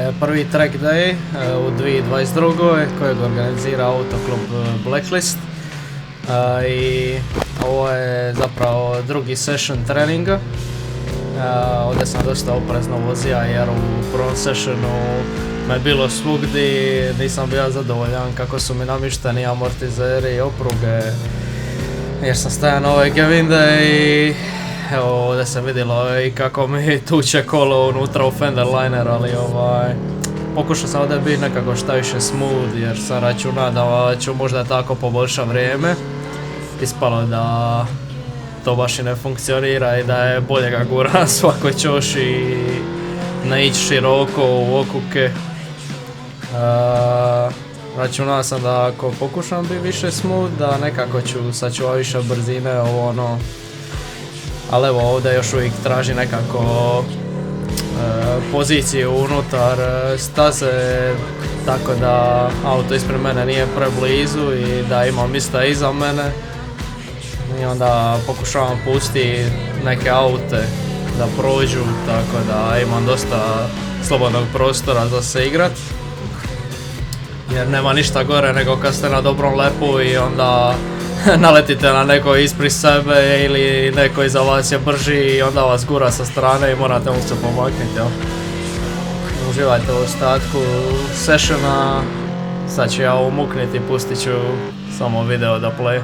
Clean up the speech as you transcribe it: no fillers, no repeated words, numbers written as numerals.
je prvi track day u 2022. kojeg organizira Autoklub Blacklist. I ovo je zapravo drugi session treninga. Ovdje sam dosta oprezno vozio jer u prvom sessionu me bilo svugdje, nisam bio zadovoljan kako su mi namješteni amortizeri i opruge jer sam stajao na ove gevinde i evo ovdje se vidjelo i kako mi tuče kolo unutra u fender liner, ali pokušao sam ovdje biti nekako šta više smooth jer sam računao da ću možda tako poboljšati vrijeme. Ispalo da to baš i ne funkcionira i da je bolje ga gura na svakoj čoši i ne ići široko u okuke. Računao sam da ako pokušam biti više smooth da nekako ću sačuvati više brzine ali evo ovdje još uvijek traži nekako poziciju unutar staze tako da auto ispred mene nije preblizu i da ima mjesta iza mene i onda pokušavam pustiti neke aute da prođu tako da imam dosta slobodnog prostora za se igrat jer nema ništa gore nego kad ste na dobrom lepu i onda naletite na neko ispred sebe ili neko iza vas je brži i onda vas gura sa strane i morate mu se pomaknuti, jel? Uživajte u ostatku sessiona, sad ću ja umukniti i pustit ću samo video da play.